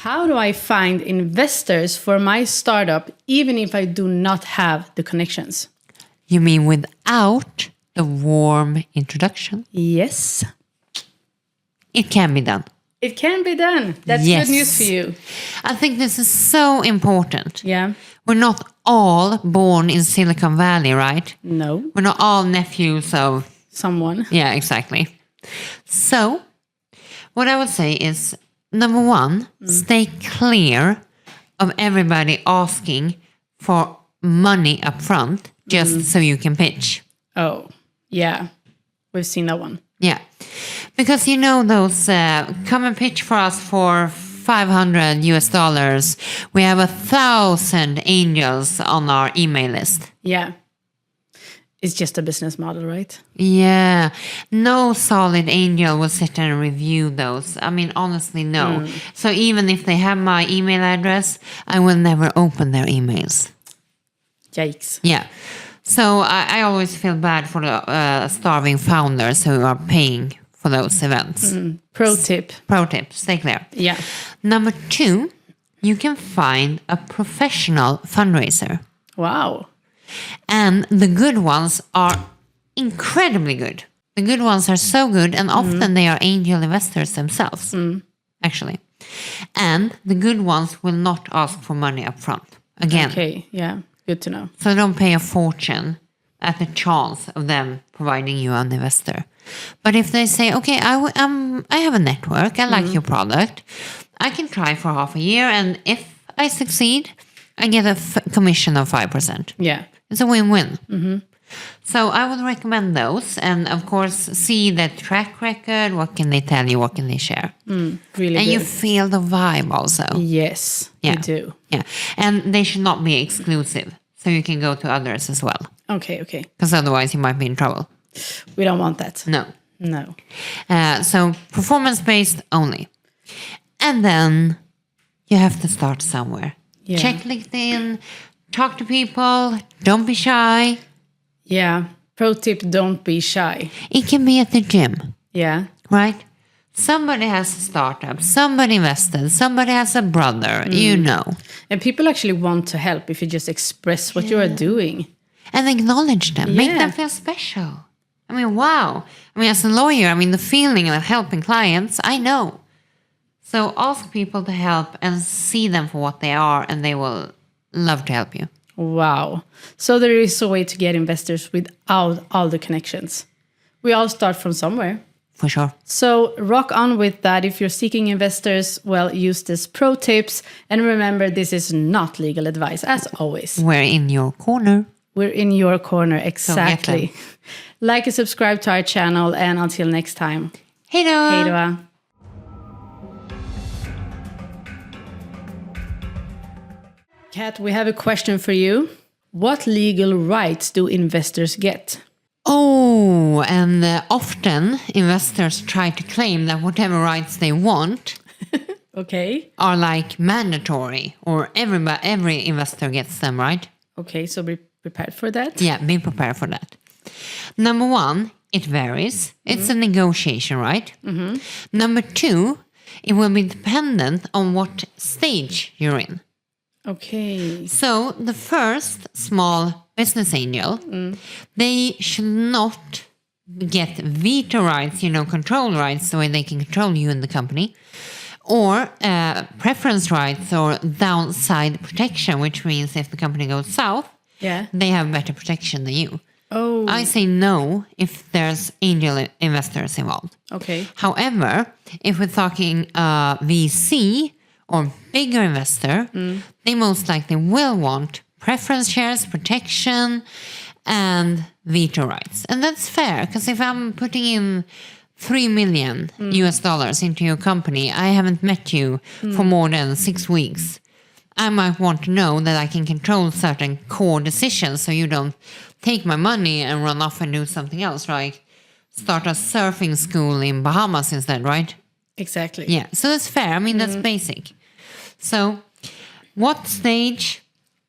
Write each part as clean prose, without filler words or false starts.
How do I find investors for my startup even if I do not have the connections? You mean without the warm introduction? Yes. It can be done. It can be done. That's Yes. good news for you. I think this is so important. Yeah. We're not all born in Silicon Valley, right? No. We're not all nephews of... Someone. Yeah, exactly. So, what I would say is, number one, stay clear of everybody asking for money up front just so you can pitch. Oh, yeah. We've seen that one. Yeah. Because you know those, come and pitch for us for $500 US. We have 1,000 angels on our email list. Yeah. It's just a business model, right? Yeah. No solid angel will sit and review those. I mean, honestly, no. So even if they have my email address, I will never open their emails. Yikes. Yeah. So I always feel bad for the starving founders who are paying for those events. Pro tip. Pro tip, stay clear. Yeah. Number two, you can find a professional fundraiser. Wow. And the good ones are incredibly good. The good ones are so good, and often they are angel investors themselves, actually. And the good ones will not ask for money up front. Again. Okay. Yeah. Good to know. So don't pay a fortune at the chance of them providing you an investor. But if they say, okay, I have a network, I like your product, I can try for half a year, and if I succeed, I get a commission of 5%. Yeah. It's a win-win. So I would recommend those, and of course, see the track record. What can they tell you? What can they share? Really And good. you feel the vibe also. Yes, Yeah. you do. Yeah, and they should not be exclusive, so you can go to others as well. Okay. Because otherwise, you might be in trouble. We don't want that. No. No. So performance-based only, and then you have to start somewhere. Yeah. Check LinkedIn, talk to people. Don't be shy. Yeah. Pro tip, don't be shy. It can be at the gym, Yeah. right? Somebody has a startup, somebody invested, somebody has a brother, you know. And people actually want to help if you just express what you are doing. And acknowledge them, make Yeah. them feel special. I mean, wow. I mean, as a lawyer, I mean, the feeling of helping clients, I know. So ask people to help and see them for what they are, and they will love to help you. Wow. So there is a way to get investors without all the connections. We all start from somewhere. For sure. So rock on with that. If you're seeking investors, well, use this pro tips. And remember, this is not legal advice, as always. We're in your corner. We're in your corner, exactly. Like and subscribe to our channel, and until next time. Hej då! Hej då! Kat, we have a question for you. What legal rights do investors get? Oh, and often investors try to claim that whatever rights they want Okay. are like mandatory, or every investor gets them, right? Okay, so be prepared for that. Yeah, be prepared for that. Number one, it varies. It's a negotiation, right? Number two, it will be dependent on what stage you're in. Okay. So the first small business angel, they should not get veto rights, control rights, the way they can control you in the company, or preference rights or downside protection, which means if the company goes south, Yeah. they have better protection than you. Oh. I say no if there's angel investors involved. Okay. However, if we're talking VC or bigger investor, they most likely will want preference shares, protection, and veto rights. And that's fair, because if I'm putting in $3 million US into your company, I haven't met you for more than 6 weeks. I might want to know that I can control certain core decisions so you don't take my money and run off and do something else, right? Start a surfing school in Bahamas instead, right? Exactly. Yeah, so that's fair. I mean, that's basic. So what stage?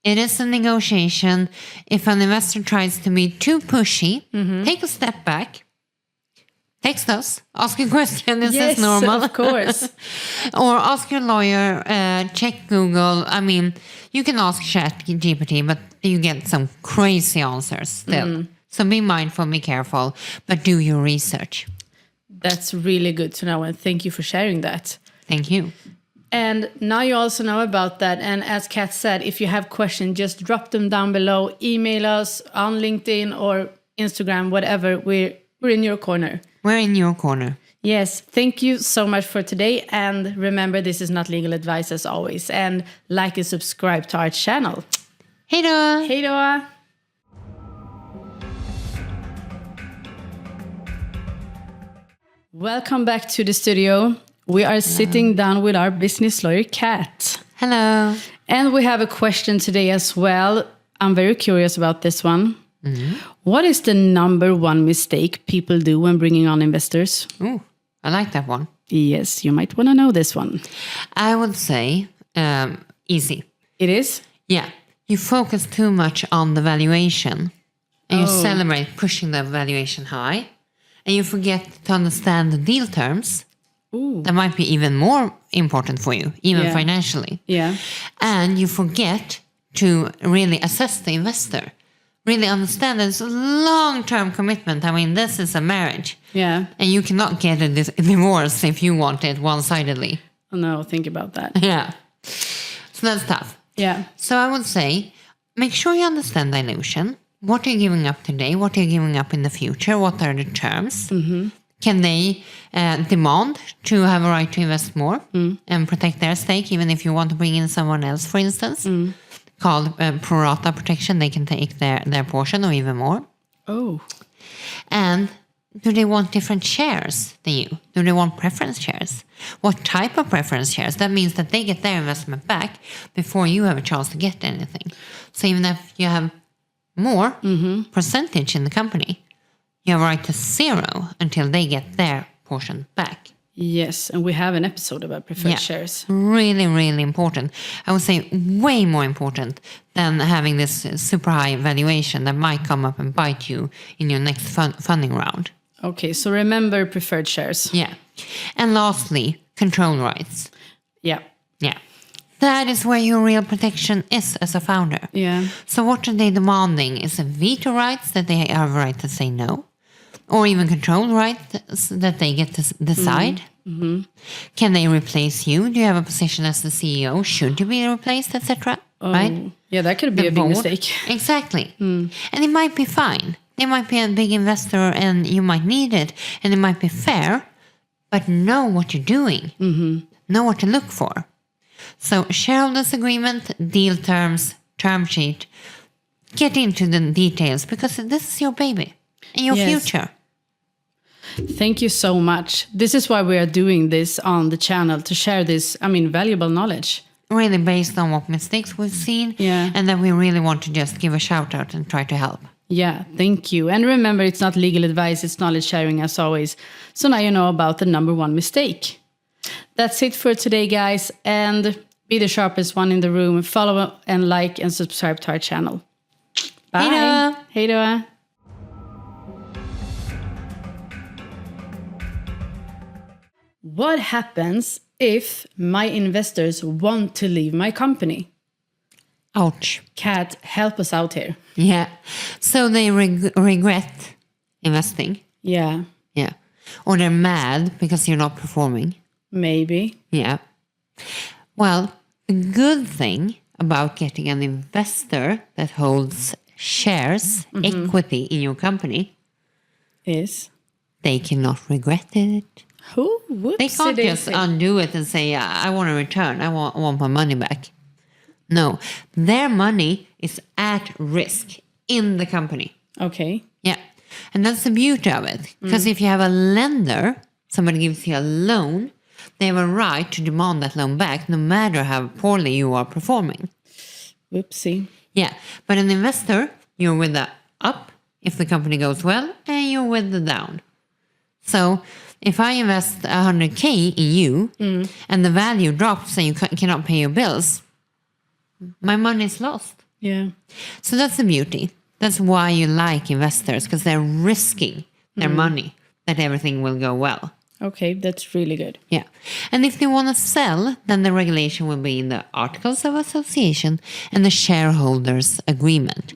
It is a negotiation. If an investor tries to be too pushy, take a step back. Text us, ask a question, is Yes, this normal? of course. Or ask your lawyer, check Google. I mean, you can ask ChatGPT, but you get some crazy answers still. So be mindful, be careful, but do your research. That's really good to know, and thank you for sharing that. Thank you. And now you also know about that. And as Kat said, if you have questions, just drop them down below. Email us on LinkedIn or Instagram, whatever. We're in your corner. We're in your corner. Yes, thank you so much for today. And remember, this is not legal advice as always. And like and subscribe to our channel. Hej då! Hej då! Welcome back to the studio. We are sitting down with our business lawyer, Kat. Hello. And we have a question today as well. I'm very curious about this one. What is the number one mistake people do when bringing on investors? Ooh, I like that one. Yes, you might want to know this one. I would say easy. It is? Yeah. You focus too much on the valuation and you celebrate pushing the valuation high and you forget to understand the deal terms. Ooh. That might be even more important for you, even financially. Yeah. And you forget to really assess the investor. Really understand that it's a long-term commitment. I mean, this is a marriage. Yeah. And you cannot get a divorce if you want it one-sidedly. Oh, no, think about that. Yeah. So that's tough. Yeah. So I would say, make sure you understand dilution. What are you giving up today? What are you giving up in the future? What are the terms? Can they demand to have a right to invest more and protect their stake, even if you want to bring in someone else, for instance? Called pro rata protection. They can take their portion or even more. Oh. And do they want different shares than you? Do they want preference shares? What type of preference shares? That means that they get their investment back before you have a chance to get anything. So even if you have more percentage in the company, you have a right to zero until they get their portion back. Yes, and we have an episode about preferred shares. Really, really important. I would say way more important than having this super high valuation that might come up and bite you in your next funding round. Okay, so remember preferred shares. Yeah. And lastly, control rights. Yeah. Yeah. That is where your real protection is as a founder. Yeah. So what are they demanding? Is it veto rights that they have a right to say no? Or even control rights that they get to decide? Can they replace you? Do you have a position as the CEO? Should you be replaced, etc.? Right? Yeah, that could be a big mistake. Exactly. And it might be fine. They might be a big investor and you might need it. And it might be fair. But know what you're doing. Know what to look for. So shareholders agreement, deal terms, term sheet. Get into the details because this is your baby and your future. Thank you so much. This is why we are doing this on the channel, to share this, valuable knowledge. Really based on what mistakes we've seen. Yeah. And that we really want to just give a shout out and try to help. Yeah, thank you. And remember, it's not legal advice, it's knowledge sharing as always. So now you know about the number one mistake. That's it for today, guys. And be the sharpest one in the room. Follow and like and subscribe to our channel. Bye. Hej då. Hej då. What happens if my investors want to leave my company? Ouch. Kat, help us out here. Yeah. So they regret investing. Yeah, Yeah. Or they're mad because you're not performing. maybe. Yeah. Well, the good thing about getting an investor that holds shares, equity in your company, Is they cannot regret it. who would They can't just undo it and say, I want a return. I want my money back. No, their money is at risk in the company. Okay. Yeah. And that's the beauty of it. Because if you have a lender, somebody gives you a loan, they have a right to demand that loan back no matter how poorly you are performing. Whoopsie. Yeah. But an investor, you're with the up if the company goes well, and you're with the down. So if I invest 100K in you and the value drops and you cannot pay your bills, my money is lost. Yeah. So that's the beauty. That's why you like investors, because they're risking their money that everything will go well. Okay, that's really good. Yeah. And if they want to sell, then the regulation will be in the Articles of Association and the Shareholders Agreement.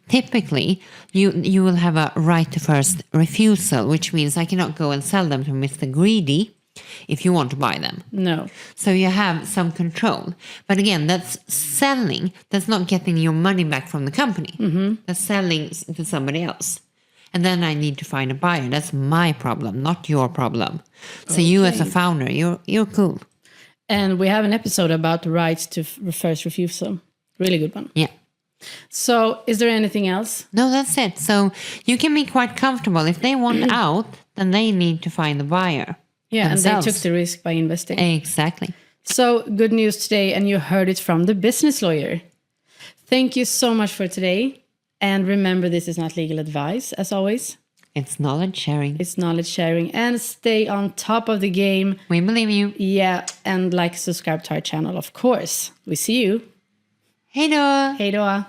Typically, you will have a right to first refusal, which means I cannot go and sell them to Mr. Greedy if you want to buy them. No. So you have some control. But again, that's selling. That's not getting your money back from the company. That's selling to somebody else. And then I need to find a buyer. That's my problem, not your problem. So you as a founder, you're cool. And we have an episode about the rights to first refusal. Really good one. Yeah. So is there anything else? No, that's it. So you can be quite comfortable. If they want out, then they need to find a buyer. Yeah, themselves. and they took the risk by investing. Exactly. So good news today, and you heard it from the business lawyer. Thank you so much for today. And remember, this is not legal advice, as always. It's knowledge sharing. It's knowledge sharing. And stay on top of the game. We believe you. Yeah, and subscribe to our channel, of course. We see you. Hej då! Hej då!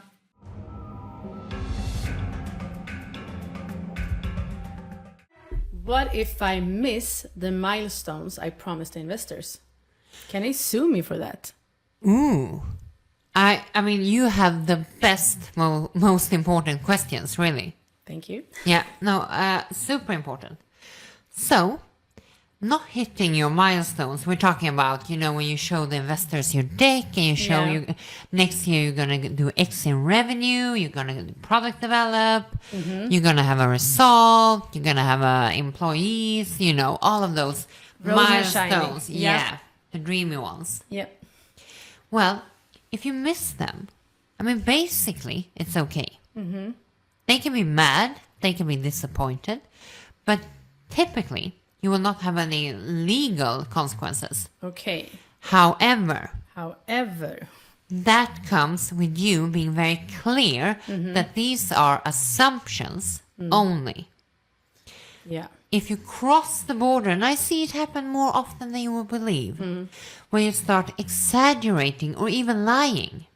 What if I miss the milestones I promised the investors? Can they sue me for that? Ooh. I mean, you have the best, most important questions, really. Thank you. Yeah, no, super important. So, not hitting your milestones, we're talking about, when you show the investors your deck and you show next year you're going to do X in revenue, you're going to product develop, you're going to have a result, you're going to have employees, all of those milestones. Yeah, the dreamy ones. Yep. Well, if you miss them, basically, it's okay. They can be mad, they can be disappointed, but typically, you will not have any legal consequences. Okay. However, that comes with you being very clear that these are assumptions only. Yeah. If you cross the border, and I see it happen more often than you will believe, where you start exaggerating or even lying.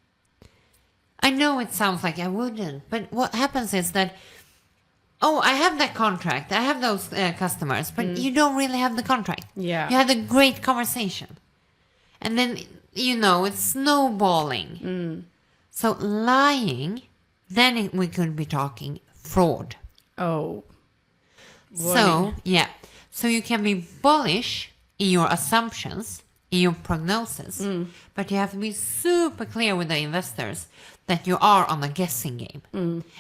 I know it sounds like I wouldn't, but what happens is that, I have that contract, I have those customers, but you don't really have the contract. Yeah. You had a great conversation. And then, it's snowballing. So lying, then we could be talking fraud. Oh. So, yeah. So you can be bullish in your assumptions, in your prognosis, but you have to be super clear with the investors that you are on a guessing game.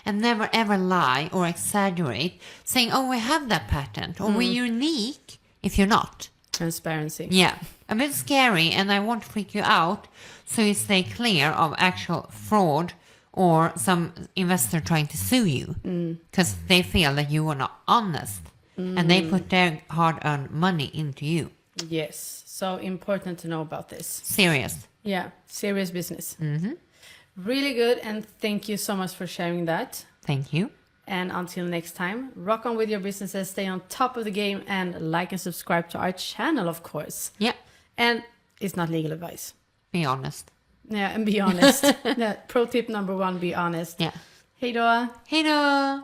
And never ever lie or exaggerate, saying, we have that patent, or we're unique, if you're not. Transparency. Yeah. A bit scary, and I won't freak you out, so you stay clear of actual fraud or some investor trying to sue you because they feel that you are not honest and they put their hard-earned money into you. Yes. So important to know about this. Serious. Yeah. Serious business. Really good. And thank you so much for sharing that. Thank you. And until next time, rock on with your businesses, stay on top of the game, and like and subscribe to our channel, of course. Yeah. And it's not legal advice. Be honest. Yeah, and be honest. Pro tip number 1, be honest. Yeah. Hej då! Hej då!